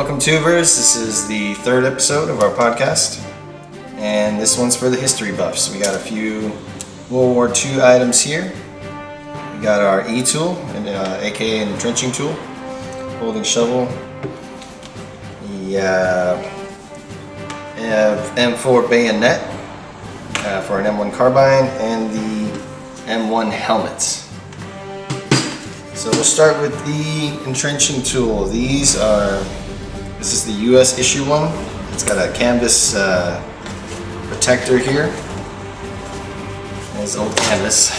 welcome tubers. This is the third episode of our podcast, and this one's for the history buffs. We got a few World War II items here. We got our E-tool, aka an entrenching tool, holding shovel. The M4 bayonet for an M1 carbine, and the M1 helmet. So we'll start with the entrenching tool. This is the US issue one. It's got a canvas protector here. There's old canvas.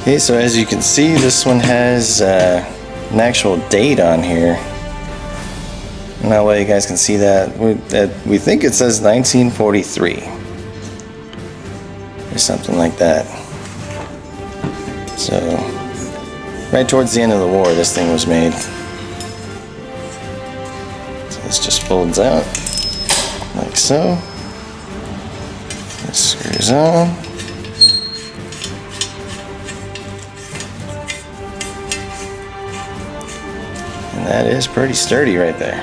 Okay, so as you can see, this one has an actual date on here. And that way you guys can see that. We think it says 1943. Or something like that. So, right towards the end of the war, this thing was made. So this just folds out, like so. This screws on. And that is pretty sturdy right there.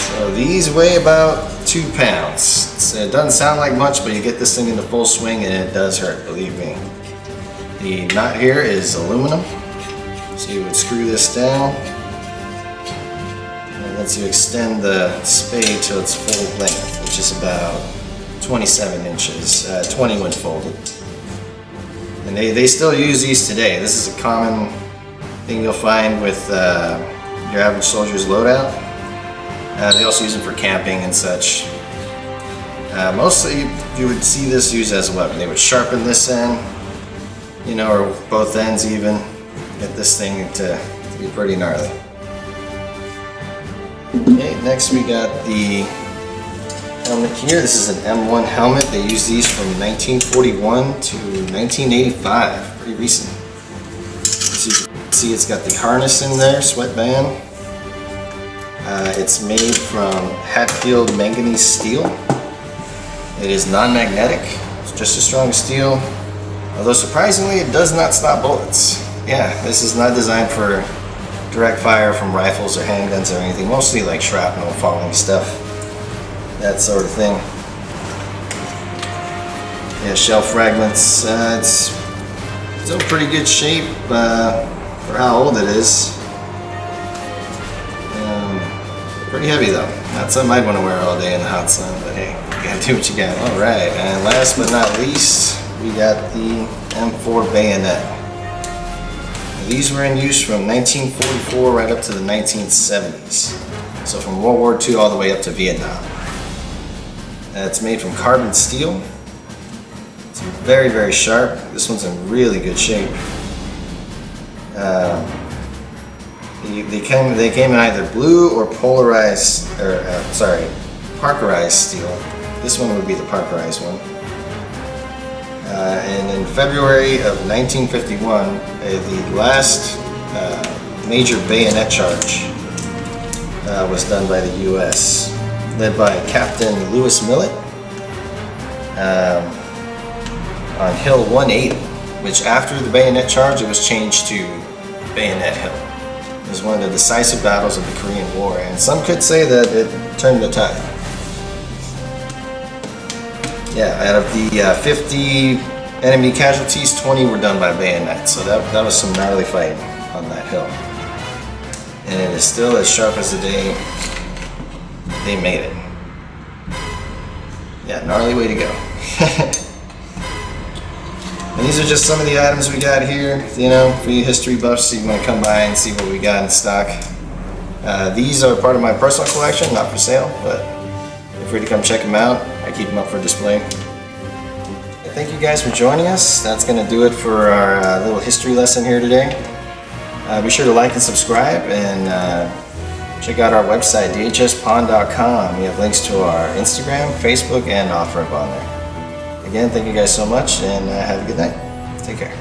So these weigh about 2 pounds. It doesn't sound like much, but you get this thing into full swing and it does hurt, believe me. The knot here is aluminum, so you would screw this down, and it lets you extend the spade to its full length, which is about 27 inches, 20 when folded. And they still use these today. This is a common thing you'll find with your average soldier's loadout. They also use them for camping and such. Mostly you would see this used as a weapon. They would sharpen this end, or both ends even. Get this thing to be pretty gnarly. Okay, next we got the helmet here. This is an M1 helmet. They use these from 1941 to 1985, pretty recent. As you can see, it's got the harness in there, sweatband. It's made from Hatfield manganese steel. It is non-magnetic. It's just as strong as steel. Although surprisingly, it does not stop bullets. Yeah, this is not designed for direct fire from rifles or handguns or anything. Mostly like shrapnel, falling stuff, that sort of thing. Yeah, shell fragments. It's still pretty good shape for how old it is. Pretty heavy though. Not something I'd want to wear all day in the hot sun, but hey, you gotta do what you got. Alright, and last but not least, we got the M4 bayonet. Now, these were in use from 1944 right up to the 1970s. So from World War II all the way up to Vietnam. It's made from carbon steel. It's very, very sharp. This one's in really good shape. They came in either blue or polarized, Parkerized steel. This one would be the Parkerized one. And in February of 1951, the last major bayonet charge was done by the U.S., led by Captain Lewis Millett on Hill 180, which after the bayonet charge, it was changed to Bayonet Hill. It was one of the decisive battles of the Korean War, and some could say that it turned the tide. Yeah, out of the 50 enemy casualties, 20 were done by bayonet, so that was some gnarly fighting on that hill. And it is still as sharp as the day they made it. Yeah, gnarly way to go. And these are just some of the items we got here, for you history buffs, so you want to come by and see what we got in stock. These are part of my personal collection, not for sale, but feel free to come check them out. I keep them up for display. Thank you guys for joining us. That's going to do it for our little history lesson here today. Be sure to like and subscribe, and check out our website, dhspawn.com. We have links to our Instagram, Facebook, and OfferUp on there. Again, thank you guys so much, and have a good night. Take care.